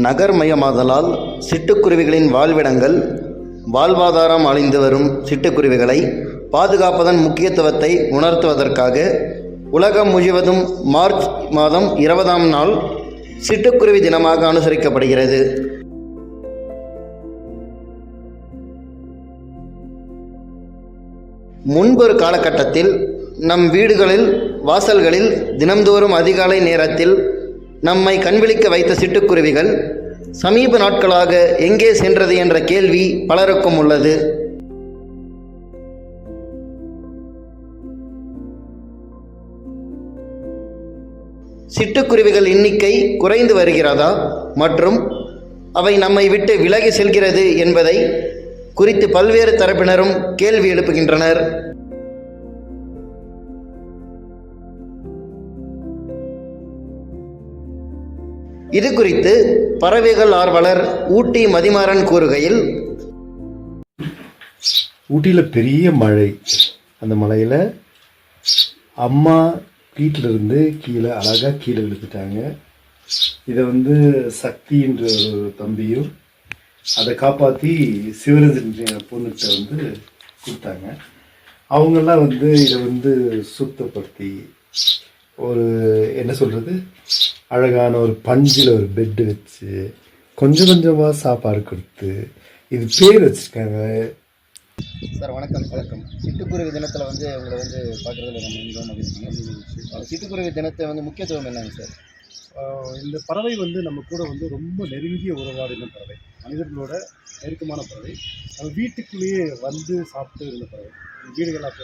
நகர்மயமாதலால் சிட்டுக்குருவிகளின் வாழ்விடங்கள், வாழ்வாதாரம் அழிந்து வரும் சிட்டுக்குருவிகளை பாதுகாப்பதன் முக்கியத்துவத்தை உணர்த்துவதற்காக உலகம் முழுவதும் மார்ச் மாதம் 20ஆம் நாள் சிட்டுக்குருவி தினமாக அனுசரிக்கப்படுகிறது. முன்பொரு காலகட்டத்தில் நம் வீடுகளில், வாசல்களில் தினம்தோறும் அதிகாலை நேரத்தில் நம்மை கண்விழிக்க வைத்த சிட்டுக்குருவிகள் சமீப நாட்களாக எங்கே சென்றது என்ற கேள்வி பலருக்கும் உள்ளது. சிட்டுக்குருவிகள் எண்ணிக்கை குறைந்து வருகிறதா மற்றும் அவை நம்மை விட்டு விலகி செல்கிறது என்பதை குறித்து பல்வேறு தரப்பினரும் கேள்வி எழுப்புகின்றனர். இது குறித்து பறவைகள் ஆர்வலர் ஊட்டி மதிமாறன் கூறுகையில், ஊட்டியில் பெரிய மழை. அந்த மழையில் அம்மா வீட்டிலிருந்து அழகாக கீழே விழுந்துட்டாங்க. இதை சக்தின்ற ஒரு தம்பியும் அதை காப்பாற்றி சிவரஞ்சன் பொண்ணுகிட்ட கொடுத்தாங்க. அவங்கெல்லாம் இதை சுத்தப்படுத்தி ஒரு என்ன சொல்கிறது, அழகான ஒரு பஞ்சில் ஒரு பெட்டு வச்சு கொஞ்சம் கொஞ்சமாக சாப்பாடு கொடுத்து இது பேர் வச்சுருக்காங்க. சார் வணக்கம். சிட்டுக்குருவி தினத்தில் உங்களை பார்க்குறதுல நம்ம மிகவும் மகிழ்ச்சி. சிட்டுக்குருவி தினத்தை முக்கியத்துவம் என்னங்க சார்? இந்த பறவை நம்ம கூட ரொம்ப நெருங்கிய உறவாடின பறவை, மனிதர்களோட நெருக்கமான பறவை. நம்ம வீட்டுக்குள்ளேயே சாப்பிட்டு இருந்த பறவை. வீடுகள் அப்போ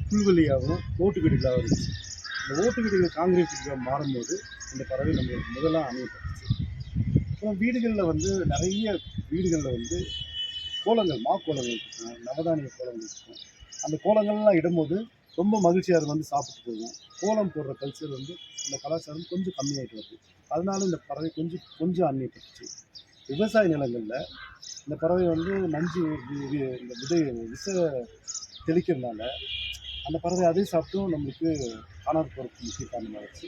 புல்வெளியாகவும் ஓட்டு வீடுகளாகவும் இருந்துச்சு. இந்த ஓட்டு வீடுகள் காங்கிரீட் வீடுகள் மாறும்போது இந்த பறவை நம்மளுக்கு முதலாக அமையப்பட்டுச்சு. அப்புறம் வீடுகளில் நிறைய வீடுகளில் கோலங்கள், மாக்கோலங்கள் இருக்கும், நவதானிய கோலங்கள் இருக்கும். அந்த கோலங்கள்லாம் இடும்போது ரொம்ப மகிழ்ச்சியாக சாப்பிட்டு போகும். கோலம் போடுற கல்ச்சர் அந்த கலாச்சாரம் கொஞ்சம் கம்மியாகிட்டு வருது. அதனால இந்த பறவை கொஞ்சம் அந்நியப்பட்டுச்சு. விவசாய நிலங்களில் இந்த பறவை நஞ்சு இந்த விஷ தெளிக்கிறதுனால அந்த பறவை அதை சாப்பிட்டும் நம்மளுக்கு காணாது போகிறதுக்கு முக்கிய காரணமாகிடுச்சு.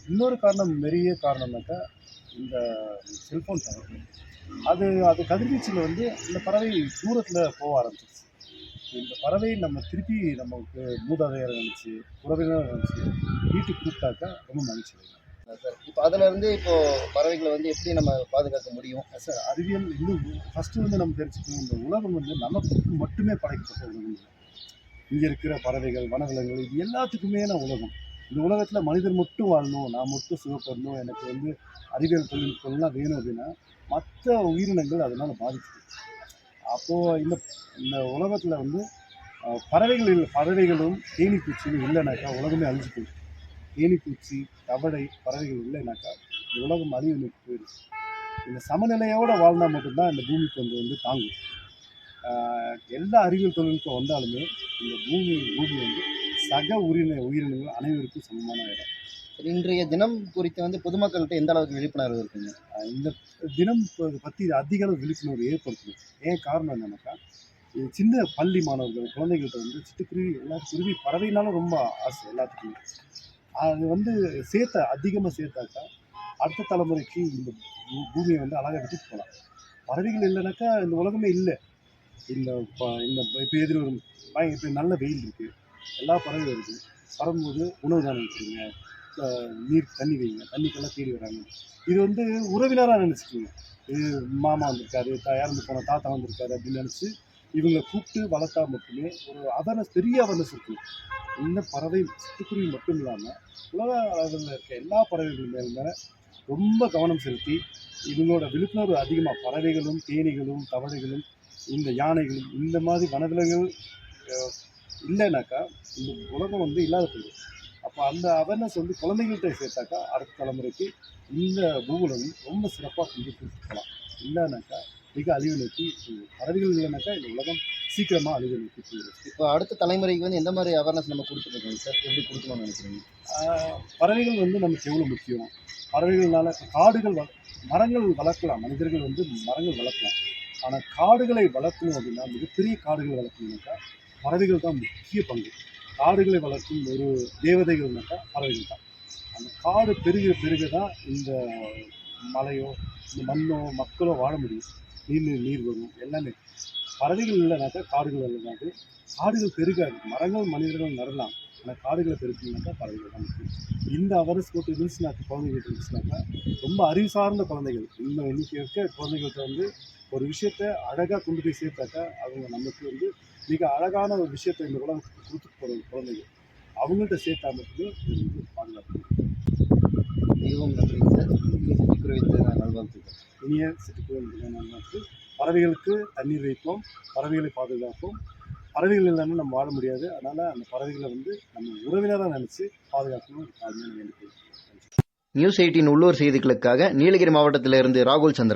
இன்னொரு காரணம், பெரிய காரணம்னாக்கா இந்த செல்ஃபோன் டவர். அது கதிர்வீச்சில் இந்த பறவை தூரத்தில் போக ஆரம்பிச்சிருச்சு. இந்த பறவை நம்ம திருப்பி நமக்கு மூதாதையர் நினச்சி, உறவினர் நினச்சி வீட்டுக்கு கூப்பிட்டாக்கா ரொம்ப மகிழ்ச்சி அடையும் சார். இப்போ அதில் பறவைகளை எப்படி நம்ம பாதுகாக்க முடியும் சார்? அறிவியல் இன்னும் ஃபஸ்ட்டு நம்ம தெரிஞ்சுக்கணும், இந்த உலகம் நமக்கு மட்டுமே படைக்கப்பட்ட உலகம் இல்லை. இங்கே இருக்கிற பறவைகள், வனவிலங்குகள், இது எல்லாத்துக்குமே உலகம். இந்த உலகத்தில் மனிதர் மட்டும் வாழணும், நான் மட்டும் சுகப்படணும், எனக்கு அறிவியல் தொழில்நுட்பம்லாம் வேணும் அப்படின்னா மற்ற உயிரினங்கள் அதனால் பாதிக்குது. அப்போது இந்த உலகத்தில் பறவைகளும் தேனீப்பூச்சியும் இல்லைனாக்கா உலகமே அழிஞ்சு போயிடும். தேனீப்பூச்சி, தவளை, பறவைகள் இல்லைனாக்கா இந்த உலகம் அழிவு நோக்கி போயிடுச்சு. இந்த சமநிலையோடு வாழ்ந்தால் மட்டும்தான் இந்த பூமிக்கு தாங்கும். எல்லா அறிவியல் தொழில்நுட்பம் வந்தாலுமே இந்த பூமி சக உயிரினங்கள் அனைவருக்கும் சமமான இடம். இன்றைய தினம் குறித்து பொதுமக்கள்கிட்ட எந்த அளவுக்கு விழிப்புணர்வு இருக்குங்க? இந்த தினம் பற்றி அதிக அளவு விழிப்புணர்வு ஏற்படுத்தணும். ஏன் காரணம் என்னன்னாக்கா, சின்ன பள்ளி மாணவர்கள், குழந்தைகள்கிட்ட சிட்டுக்குருவி, குருவி பறவைனாலும் ரொம்ப ஆசை எல்லாத்துக்குமே. அது அதிகமாக சேர்த்தாக்கா அடுத்த தலைமுறைக்கு இந்த பூமியை அழகாக விட்டுட்டு போகலாம். பறவைகள் இல்லைனாக்கா இந்த உலகமே இல்லை. இப்போ எதிர்வரும் இப்போ நல்ல வெயில் இருக்குது, எல்லா பறவையும் இருக்குது. வரும்போது உணவு தானே வச்சுருங்க, நீர் தண்ணி வைங்க, தண்ணிக்கெல்லாம் தேடி வராங்க. இது உறவினராக நினச்சிக்கிங்க. இது மாமா வந்திருக்காரு, இறந்து போன தாத்தா வந்திருக்காரு அப்படின்னு நினச்சி இவங்களை கூப்பிட்டு வளர்த்தா மட்டுமே ஒரு அவேர்னஸ், பெரிய அவேர்னஸ் இருக்குது. இந்த பறவை சிட்டுக்குருவி மட்டும் இல்லாமல் உலக அளவில் இருக்க எல்லா பறவைகள் மேலே ரொம்ப கவனம் செலுத்தி இவங்களோட விழிப்புணர்வு அதிகமாக, பறவைகளும், தேனீகளும், தவளைகளும், இந்த யானைகளும், இந்த மாதிரி வனவிலங்குகள் இல்லைனாக்கா இந்த உலகம் இல்லாத போயிடும். அப்போ அந்த அவேர்னஸ் குழந்தைகள்கிட்ட சேர்த்தாக்கா அடுத்த தலைமுறைக்கு இந்த பூகோளம் ரொம்ப சிறப்பாக கொடுக்கலாம். இல்லைனாக்கா மிக அழிவு நோக்கி, பறவைகள் இல்லைனாக்கா இந்த உலகம் சீக்கிரமாக அழிவு நோக்கி போயிடும். இப்போ அடுத்த தலைமுறைக்கு எந்த மாதிரி அவேர்னஸ் நம்ம கொடுத்துருக்கோம் சார்? எப்படி கொடுக்கணும்னு நினைக்கிறீங்க? பறவைகள் நமக்கு எவ்வளோ முக்கியம். பறவைகள்னால காடுகள், மரங்கள் வளர்க்கலாம், மனிதர்கள் மரங்கள் வளர்க்கலாம். ஆனால் காடுகளை வளர்க்கணும் அப்படின்னா, மிகப்பெரிய காடுகளை வளர்க்கணுன்னாக்கா பறவைகள் தான் முக்கிய பங்கு. காடுகளை வளர்க்கும் ஒரு தேவதைகள்னாக்கா பறவைகள் தான். அந்த காடு பெருக தான் இந்த மலையோ இந்த மண்ணோ மக்களோ வாழ முடியும். நீர் வரும் எல்லாமே. பறவைகள் இல்லைனாக்கா காடுகள் இல்லைனாக்கா காடுகள் பெருகாது. மரங்கள் மனிதர்கள் நடலாம், ஆனால் காடுகளை பெருக்கணுனாக்கா பறவைகள் தான் முக்கியம். இந்த அவேர்னஸ் போட்டு இருந்துச்சுனாக்கா குழந்தைகள்கிட்ட இருந்துச்சுனாக்கா ரொம்ப அறிவு சார்ந்த குழந்தைகள் இன்னும் இன்னைக்கு இருக்க குழந்தைகள்கிட்ட வந்து ஒரு விஷயத்த அழகாக கொண்டு போய் சேர்த்தாக்கா அவங்க நமக்கு வந்து மிக அழகான ஒரு விஷயத்தை இந்த உலகத்துக்கு கொடுத்துட்டு போகிற குழந்தைகள் அவங்கள்ட்ட சேர்த்தா மட்டுமே இது வந்து பாதுகாப்பு. மிகவும் நன்றி சார். இனிய சிட்டுக்குருவி தின நல்வாழ்த்துக்கள். இனிய சிட்டுக்குருவி நல்வாழ்த்து. பறவைகளுக்கு தண்ணீர் வைப்போம், பறவைகளை பாதுகாப்போம். பறவைகள் இல்லாமல் நம்ம வாழ முடியாது. அதனால் அந்த பறவைகளை வந்து நம்ம உறவினராக நினச்சி பாதுகாக்கணும். அதுதான் வேண்டியது. நியூஸ் 18 உள்ளூர் செய்திகளுக்காக நீலகிரி மாவட்டத்திலிருந்து ராகுல் சந்திரன்.